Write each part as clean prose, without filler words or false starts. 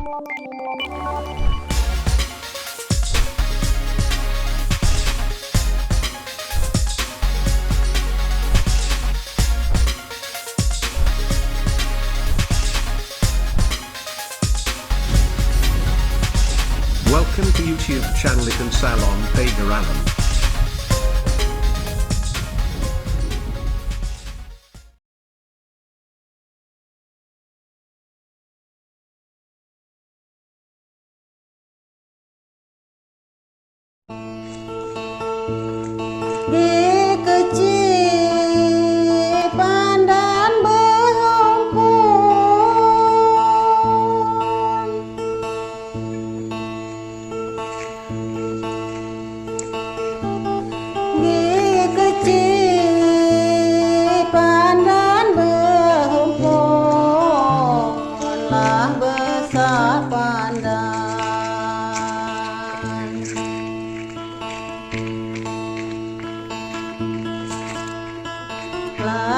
Welcome to YouTube channel Lahat-Pagaralam.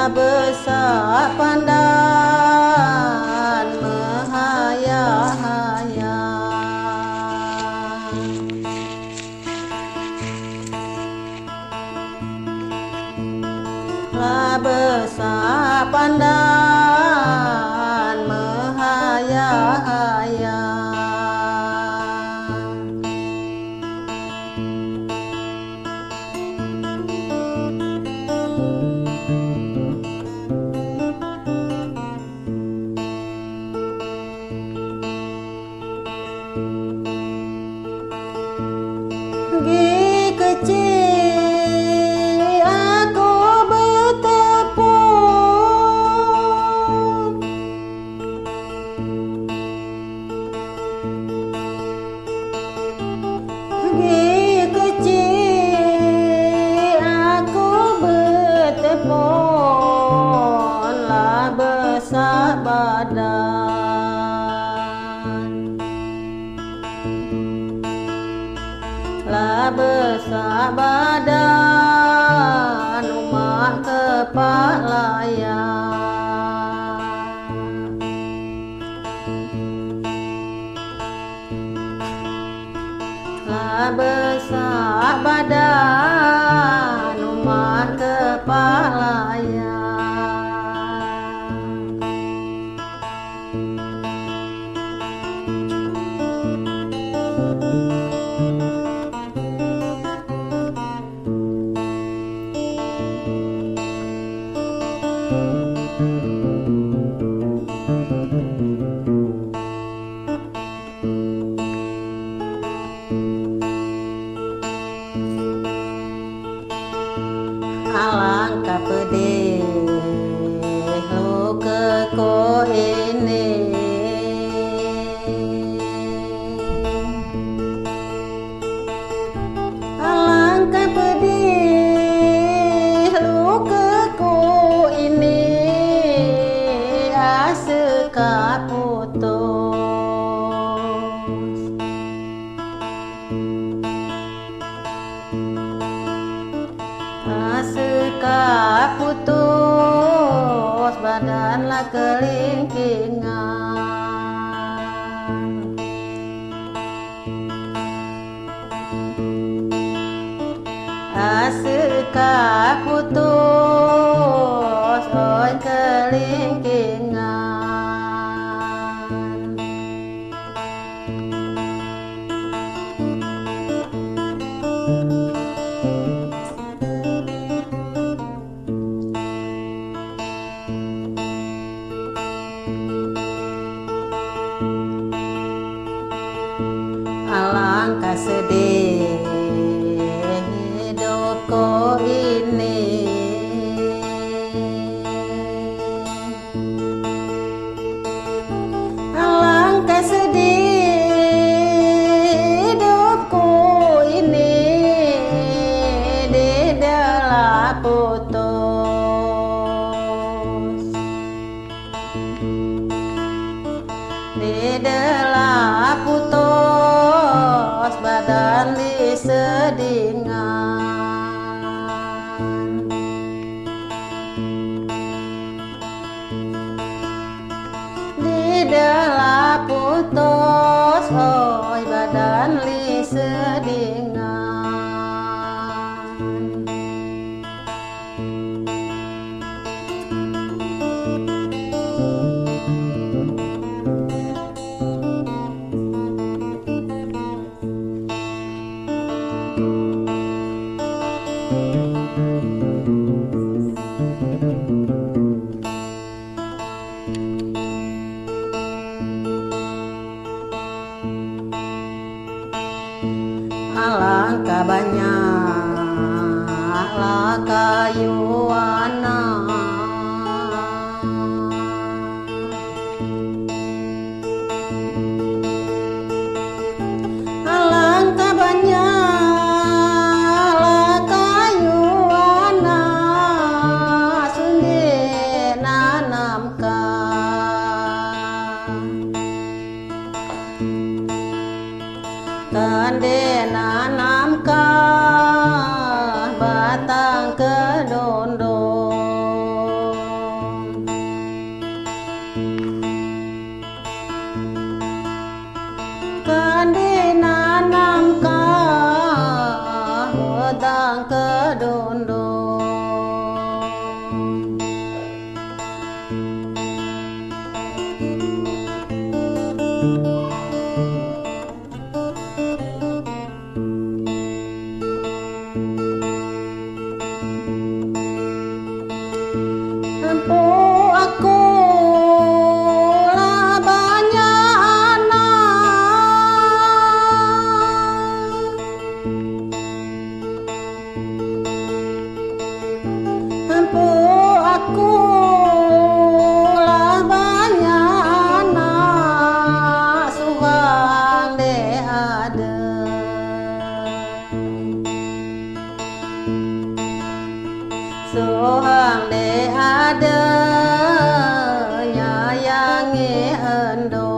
Besar pandan menghayang-hayang, lah besar pandan menghayang-hayang. Kecil aku bertepung, kecil aku bertepung, lah besar badan, lah besar badan umat kepalaya, lah besar badan umat kepalaya. Alangkah pedih lukaku ini, alangkah pedih lukaku ini, asa putus, asa putus, badanlah kelingkingan, asa putus, oi kelingkingan. Alangkah sedih hidupku ini, alangkah sedih hidupku ini, di dalam putus, di dalam putus, badan disedingan, di dalam putus. alangkah banyaklah kayuana. Alangkah banyaklah kayuana sunge nanamkan, kande nanamkan batang kedondong, kande nanamkan batang kedondong. Empu aku lah banyak anak, empu aku lah banyak anak, suhang de ada, suhang de ada nyayangi endo.